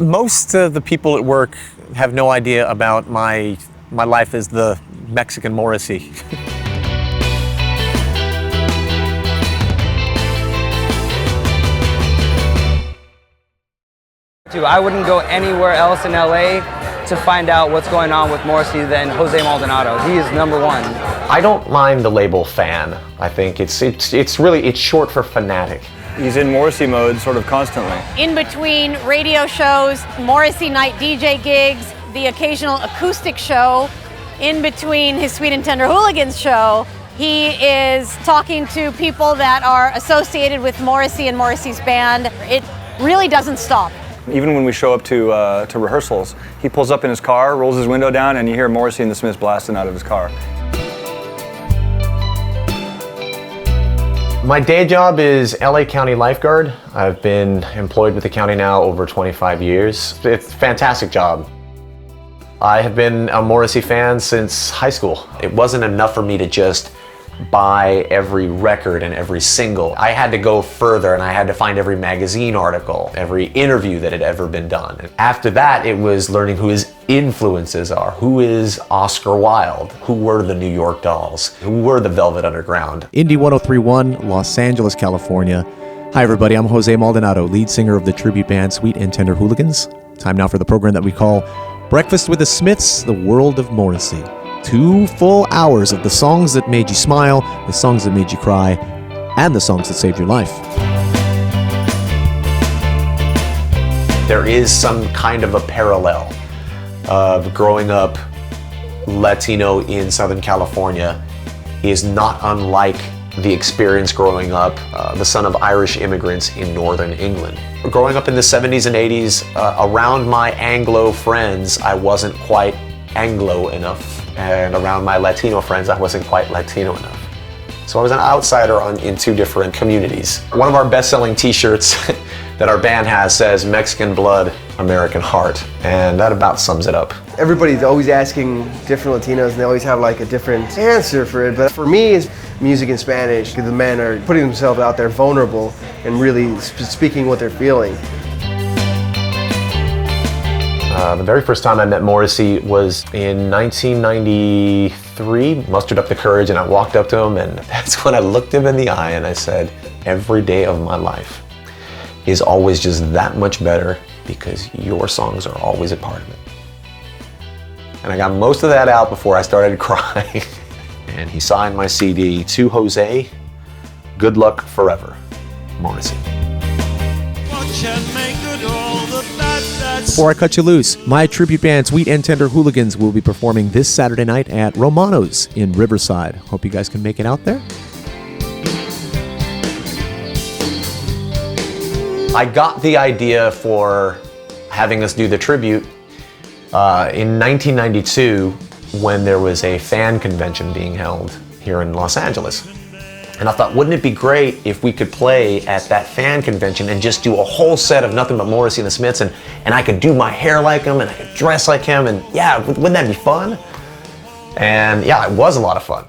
Most of the people at work have no idea about my life as the Mexican Morrissey. I wouldn't go anywhere else in LA to find out what's going on with Morrissey than Jose Maldonado. He is number one. I don't mind the label fan. I think it's short for fanatic. He's in Morrissey mode sort of constantly. In between radio shows, Morrissey night DJ gigs, the occasional acoustic show, in between his Sweet and Tender Hooligans show, he is talking to people that are associated with Morrissey and Morrissey's band. It really doesn't stop. Even when we show up to rehearsals, he pulls up in his car, rolls his window down, and you hear Morrissey and the Smiths blasting out of his car. My day job is LA County lifeguard. I've been employed with the county now over 25 years. It's a fantastic job. I have been a Morrissey fan since high school. It wasn't enough for me to just buy every record and every single. I had to go further and I had to find every magazine article, every interview that had ever been done. And after that, it was learning who his influences are. Who is Oscar Wilde? Who were the New York Dolls? Who were the Velvet Underground? Indy 103.1, Los Angeles, California. Hi everybody, I'm Jose Maldonado, lead singer of the tribute band Sweet and Tender Hooligans. Time now for the program that we call Breakfast with the Smiths, The World of Morrissey. 2 full hours of the songs that made you smile, the songs that made you cry, and the songs that saved your life. There is some kind of a parallel of growing up Latino in Southern California is not unlike the experience growing up the son of Irish immigrants in Northern England. Growing up in the 70s and 80s, around my Anglo friends, I wasn't quite Anglo enough. And around my Latino friends, I wasn't quite Latino enough. So I was an outsider in 2 different communities. One of our best-selling t-shirts that our band has says Mexican blood, American heart, and that about sums it up. Everybody's always asking different Latinos and they always have like a different answer for it, but for me it's music in Spanish. The men are putting themselves out there vulnerable and really speaking what they're feeling. The very first time I met Morrissey was in 1993. Mustered up the courage and I walked up to him, and that's when I looked him in the eye and I said, every day of my life is always just that much better because your songs are always a part of it. And I got most of that out before I started crying. And he signed my CD, To Jose, Good Luck Forever, Morrissey. Before I cut you loose, my tribute band Sweet and Tender Hooligans will be performing this Saturday night at Romano's in Riverside. Hope you guys can make it out there. I got the idea for having us do the tribute in 1992 when there was a fan convention being held here in Los Angeles. And I thought, wouldn't it be great if we could play at that fan convention and just do a whole set of nothing but Morrissey and the Smiths, and I could do my hair like him and I could dress like him, and yeah, wouldn't that be fun? And yeah, it was a lot of fun.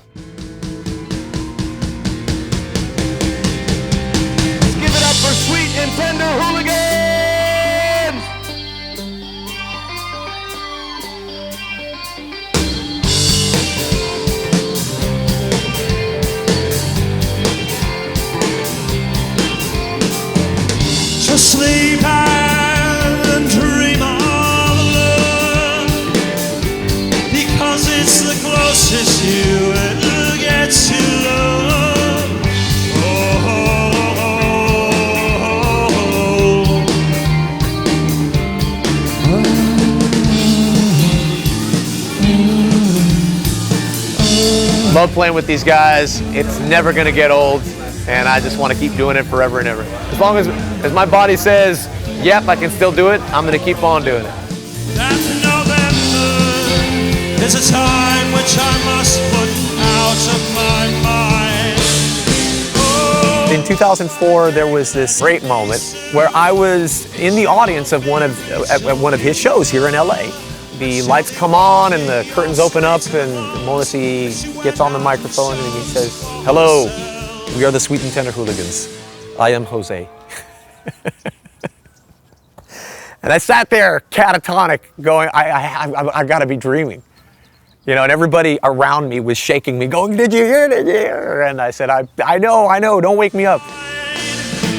Let's give it up for Sweet and Tender Hooligans! Sleep and dream of love, because it's the closest you ever get to love. Oh, oh, oh. Love playing with these guys. It's never gonna get old. And I just want to keep doing it forever and ever. As long as my body says, yep, I can still do it, I'm going to keep on doing it. After November, there's a time which I must put out of my mind. Oh. In 2004, there was this great moment where I was in the audience of one of his shows here in LA. The lights come on and the curtains open up and Morrissey gets on the microphone and he says, hello. We are the Sweet and Tender Hooligans. I am Jose. And I sat there catatonic going, I've got to be dreaming. You know, and everybody around me was shaking me, going, did you hear? Did you hear? And I said, I know, don't wake me up.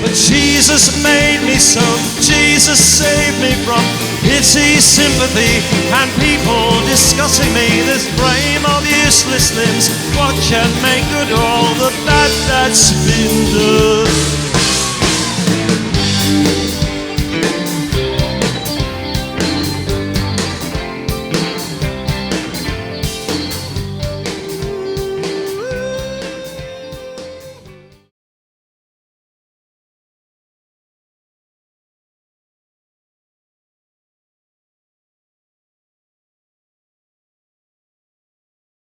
But Jesus made me so, Jesus saved me from pity, sympathy, and people discussing me. This frame of useless limbs, what can make good all the bad that's been